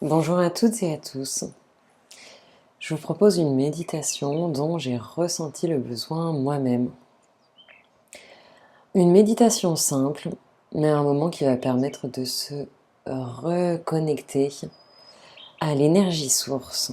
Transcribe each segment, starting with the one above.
Bonjour à toutes et à tous. Je vous propose une méditation dont j'ai ressenti le besoin moi-même. Une méditation simple, mais un moment qui va permettre de se reconnecter à l'énergie source.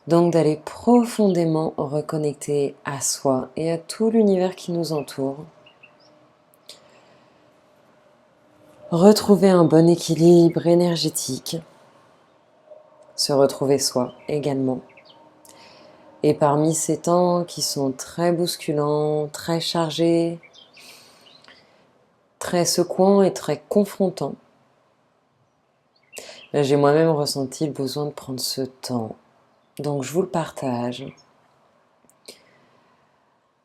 Donc d'aller profondément reconnecter à soi et à tout l'univers qui nous entoure. Retrouver un bon équilibre énergétique. Se retrouver soi également. Et parmi ces temps qui sont très bousculants, très chargés, très secouants et très confrontants, j'ai moi-même ressenti le besoin de prendre ce temps. Donc je vous le partage.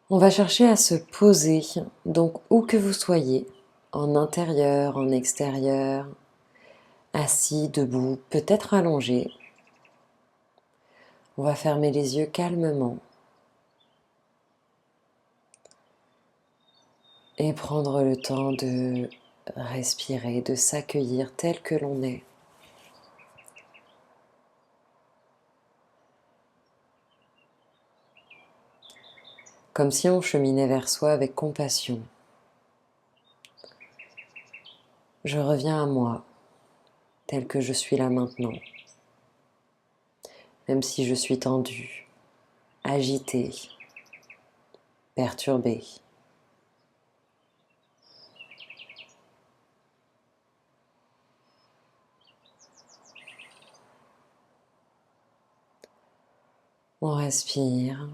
On va chercher à se poser, donc où que vous soyez, en intérieur, en extérieur, assis, debout, peut-être allongé. On va fermer les yeux calmement et prendre le temps de respirer, de s'accueillir tel que l'on est. Comme si on cheminait vers soi avec compassion. Je reviens à moi, tel que je suis là maintenant, même si je suis tendue, agitée, perturbée. On respire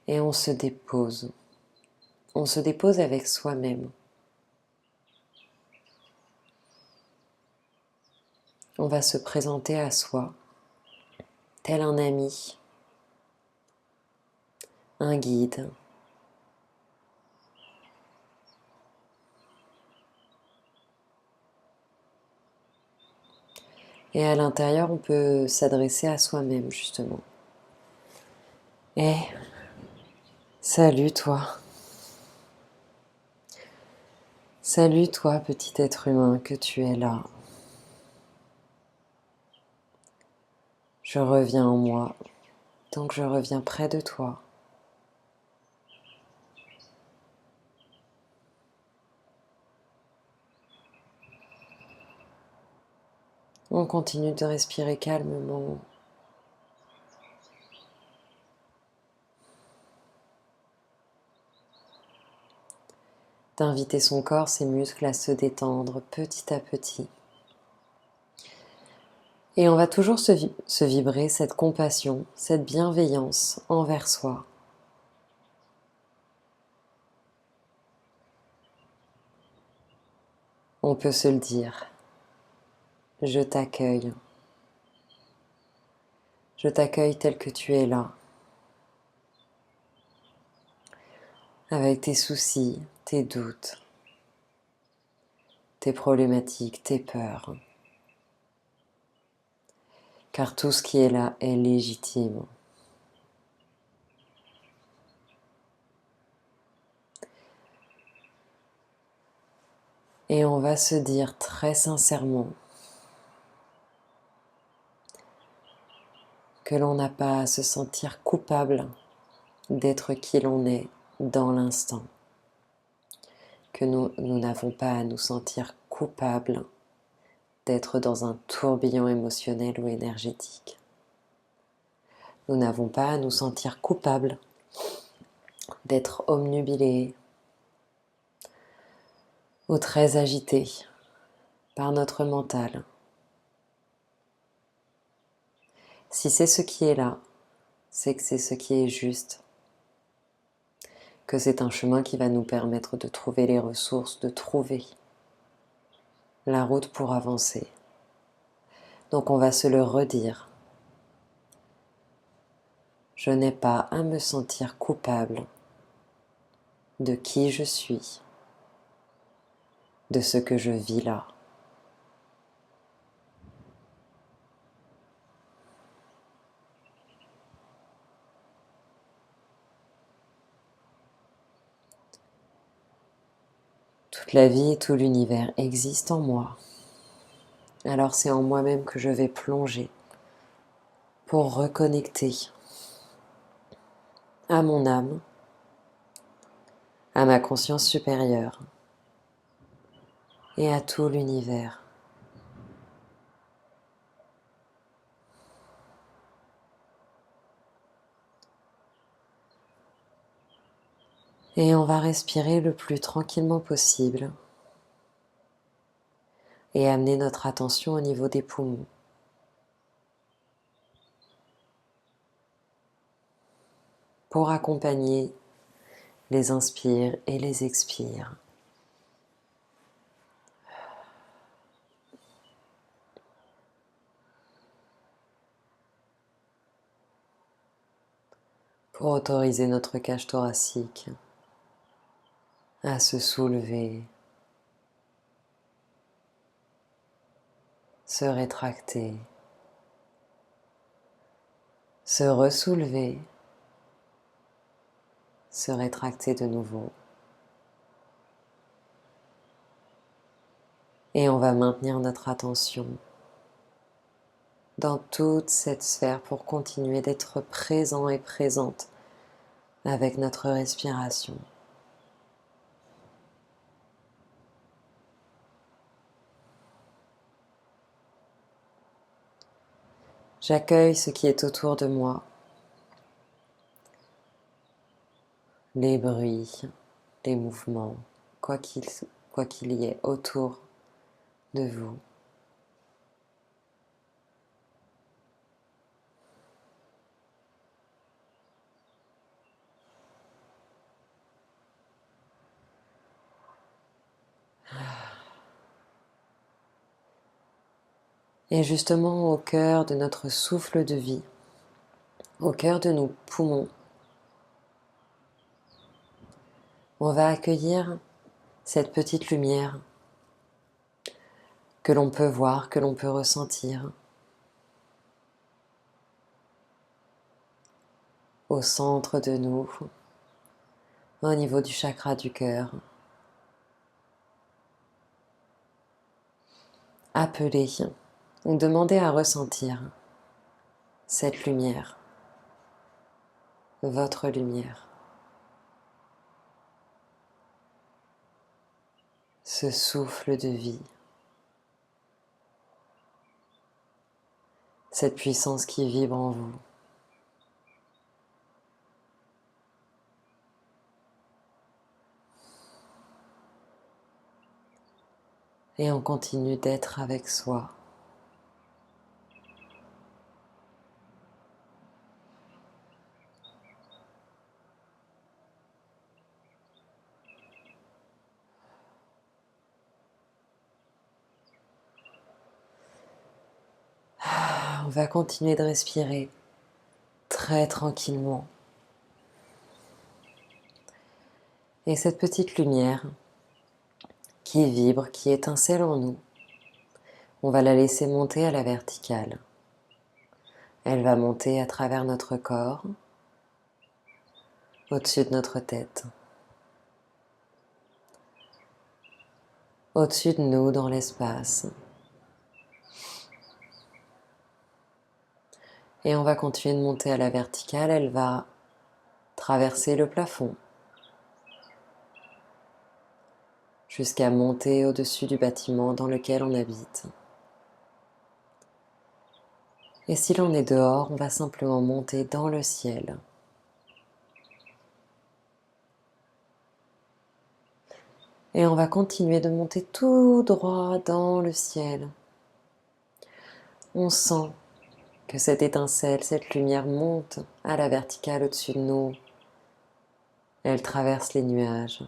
et on se dépose. On se dépose avec soi-même. On va se présenter à soi, tel un ami, un guide. Et à l'intérieur, on peut s'adresser à soi-même, justement. Eh, salut toi. Salut toi, petit être humain, que tu es là. Je reviens en moi, donc je reviens près de toi. On continue de respirer calmement. D'inviter son corps, ses muscles à se détendre petit à petit. Et on va toujours se vibrer cette compassion, cette bienveillance envers soi. On peut se le dire. Je t'accueille. Je t'accueille tel que tu es là. Avec tes soucis, tes doutes, tes problématiques, tes peurs. Car tout ce qui est là est légitime. Et on va se dire très sincèrement que l'on n'a pas à se sentir coupable d'être qui l'on est dans l'instant. Que nous n'avons pas à nous sentir coupables d'être dans un tourbillon émotionnel ou énergétique. Nous n'avons pas à nous sentir coupables d'être obnubilés ou très agités par notre mental. Si c'est ce qui est là, c'est que c'est ce qui est juste, que c'est un chemin qui va nous permettre de trouver les ressources, de trouver la route pour avancer. Donc on va se le redire. Je n'ai pas à me sentir coupable de qui je suis, de ce que je vis là. Toute la vie et tout l'univers existent en moi. alors c'est en moi-même que je vais plonger pour reconnecter à mon âme, à ma conscience supérieure et à tout l'univers. Et on va respirer le plus tranquillement possible et amener notre attention au niveau des poumons. Pour accompagner les inspires et les expires. Pour autoriser notre cage thoracique à se soulever, se rétracter, se ressoulever, se rétracter de nouveau. Et on va maintenir notre attention dans toute cette sphère pour continuer d'être présent et présente avec notre respiration. J'accueille ce qui est autour de moi, les bruits, les mouvements, quoi qu'il y ait autour de vous. Et justement au cœur de notre souffle de vie, au cœur de nos poumons, on va accueillir cette petite lumière que l'on peut voir, que l'on peut ressentir au centre de nous, au niveau du chakra du cœur. Appelez ou demandez à ressentir cette lumière, votre lumière, ce souffle de vie, cette puissance qui vibre en vous. Et on continue d'être avec soi. On va continuer de respirer très tranquillement. Et cette petite lumière qui vibre, qui étincelle en nous, on va la laisser monter à la verticale. Elle va monter à travers notre corps, au-dessus de notre tête, au-dessus de nous dans l'espace. Et on va continuer de monter à la verticale, elle va traverser le plafond jusqu'à monter au-dessus du bâtiment dans lequel on habite. Et si l'on est dehors, on va simplement monter dans le ciel. Et on va continuer de monter tout droit dans le ciel. On sent que cette étincelle, cette lumière monte à la verticale au-dessus de nous. Elle traverse les nuages.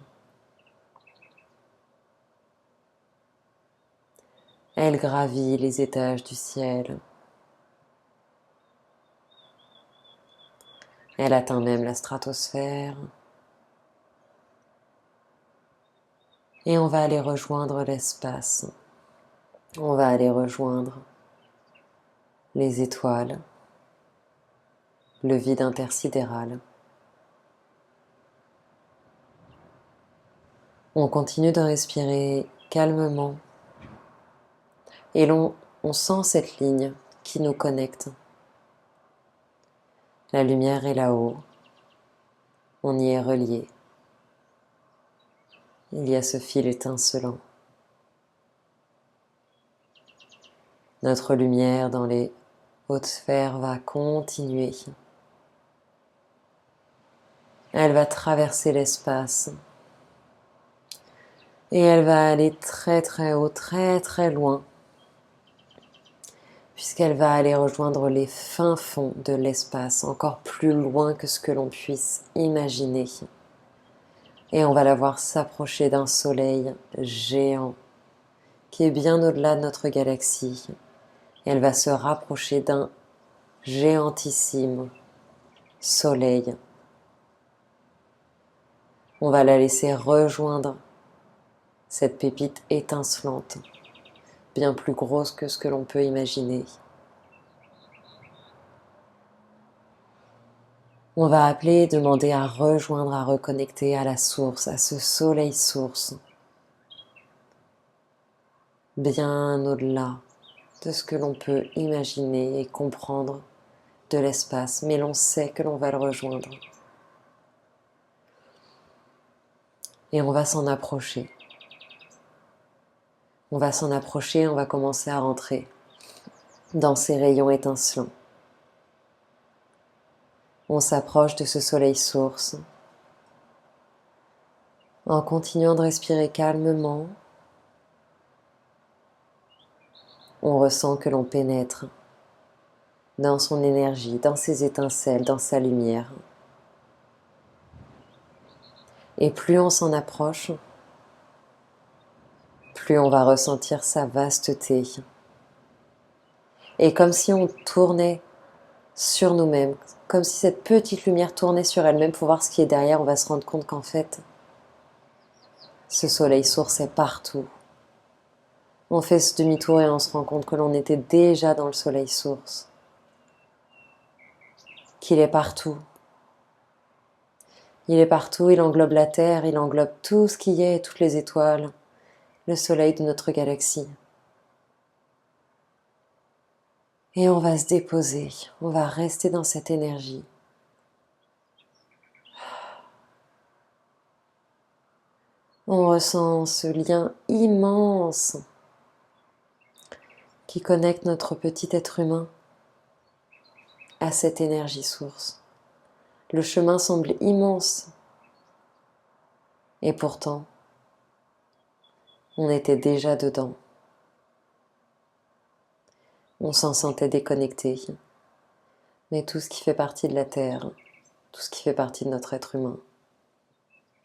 Elle gravit les étages du ciel. Elle atteint même la stratosphère. Et on va aller rejoindre l'espace. On va aller rejoindre les étoiles, le vide intersidéral. On continue de respirer calmement, Et on sent cette ligne qui nous connecte. La lumière est là-haut, on y est relié. Il y a ce fil étincelant. Notre lumière dans les hautes sphères va continuer. Elle va traverser l'espace. Et elle va aller très très haut, très très loin. Puisqu'elle va aller rejoindre les fins fonds de l'espace, encore plus loin que ce que l'on puisse imaginer. Et on va la voir s'approcher d'un soleil géant qui est bien au-delà de notre galaxie. Et elle va se rapprocher d'un géantissime soleil. On va la laisser rejoindre cette pépite étincelante, bien plus grosse que ce que l'on peut imaginer. On va appeler et demander à rejoindre, à reconnecter à la source, à ce soleil source, bien au-delà de ce que l'on peut imaginer et comprendre de l'espace, mais l'on sait que l'on va le rejoindre. Et on va s'en approcher. On va s'en approcher, on va commencer à rentrer dans ces rayons étincelants. On s'approche de ce soleil source en continuant de respirer calmement. On ressent que l'on pénètre dans son énergie, dans ses étincelles, dans sa lumière. Et plus on s'en approche, plus on va ressentir sa vasteté. Et comme si on tournait sur nous-mêmes, comme si cette petite lumière tournait sur elle-même pour voir ce qui est derrière, on va se rendre compte qu'en fait, ce soleil source est partout. On fait ce demi-tour et on se rend compte que l'on était déjà dans le soleil source, qu'il est partout. Il est partout, il englobe la Terre, il englobe tout ce qui est, toutes les étoiles, le soleil de notre galaxie. Et on va se déposer, on va rester dans cette énergie. On ressent ce lien immense qui connecte notre petit être humain à cette énergie source. Le chemin semble immense et pourtant, on était déjà dedans. On s'en sentait déconnecté, mais tout ce qui fait partie de la Terre, tout ce qui fait partie de notre être humain,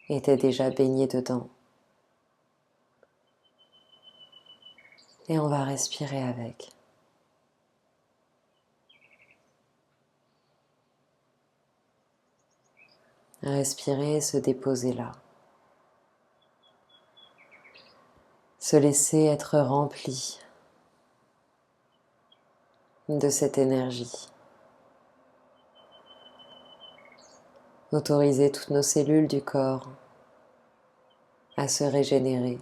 était déjà baigné dedans. Et on va respirer avec. Respirer et se déposer là. Se laisser être rempli de cette énergie. Autoriser toutes nos cellules du corps à se régénérer.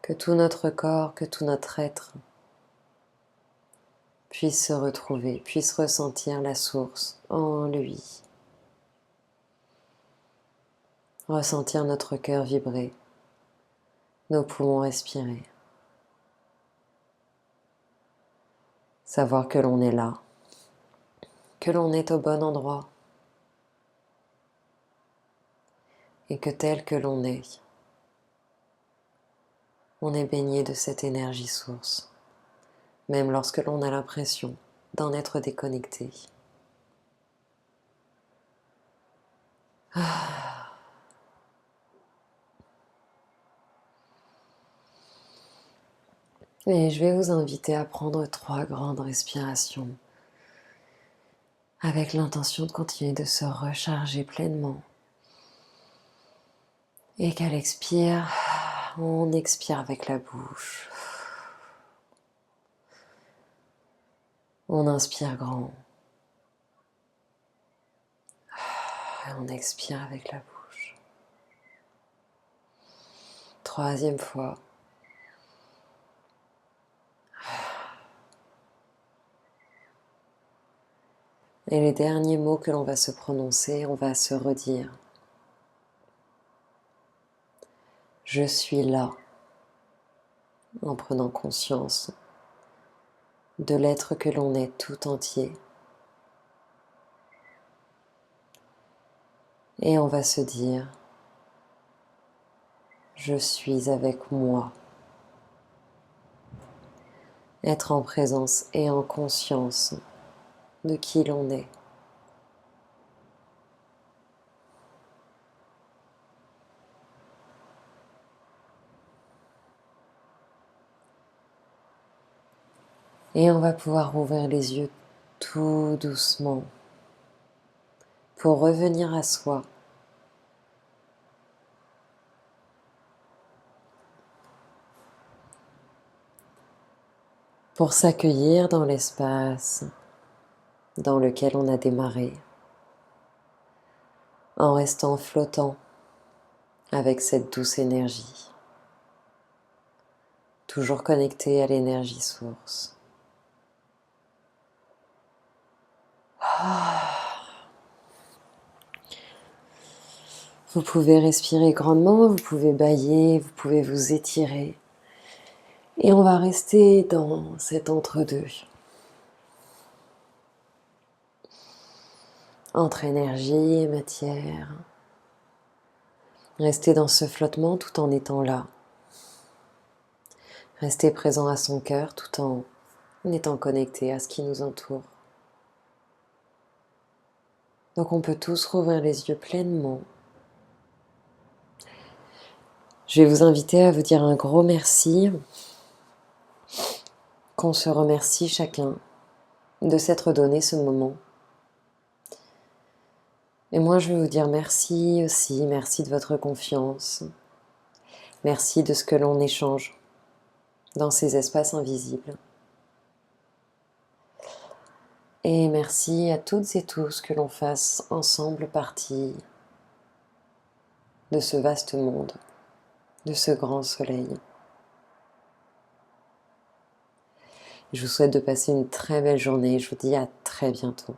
Que tout notre corps, que tout notre être puisse se retrouver, puisse ressentir la source en lui. Ressentir notre cœur vibrer, nos poumons respirer. Savoir que l'on est là, que l'on est au bon endroit et que tel que l'on est, on est baigné de cette énergie source, même lorsque l'on a l'impression d'en être déconnecté. Et je vais vous inviter à prendre 3 grandes respirations avec l'intention de continuer de se recharger pleinement. Et qu'à l'expire, on expire avec la bouche. On inspire grand. Et on expire avec la bouche. Troisième fois. Et les derniers mots que l'on va se prononcer, on va se redire. Je suis là, en prenant conscience de l'être que l'on est tout entier. Et on va se dire, je suis avec moi. Être en présence et en conscience de qui l'on est. Et on va pouvoir ouvrir les yeux tout doucement pour revenir à soi. Pour s'accueillir dans l'espace dans lequel on a démarré, en restant flottant avec cette douce énergie, toujours connecté à l'énergie source. Vous pouvez respirer grandement, vous pouvez bâiller, vous pouvez vous étirer. Et on va rester dans cet entre-deux. Entre énergie et matière. Rester dans ce flottement tout en étant là. Rester présent à son cœur tout en étant connecté à ce qui nous entoure. Donc on peut tous rouvrir les yeux pleinement. Je vais vous inviter à vous dire un gros merci, qu'on se remercie chacun de s'être donné ce moment. Et moi je vais vous dire merci aussi, merci de votre confiance, merci de ce que l'on échange dans ces espaces invisibles. Et merci à toutes et tous que l'on fasse ensemble partie de ce vaste monde, de ce grand soleil. Je vous souhaite de passer une très belle journée. Je vous dis à très bientôt.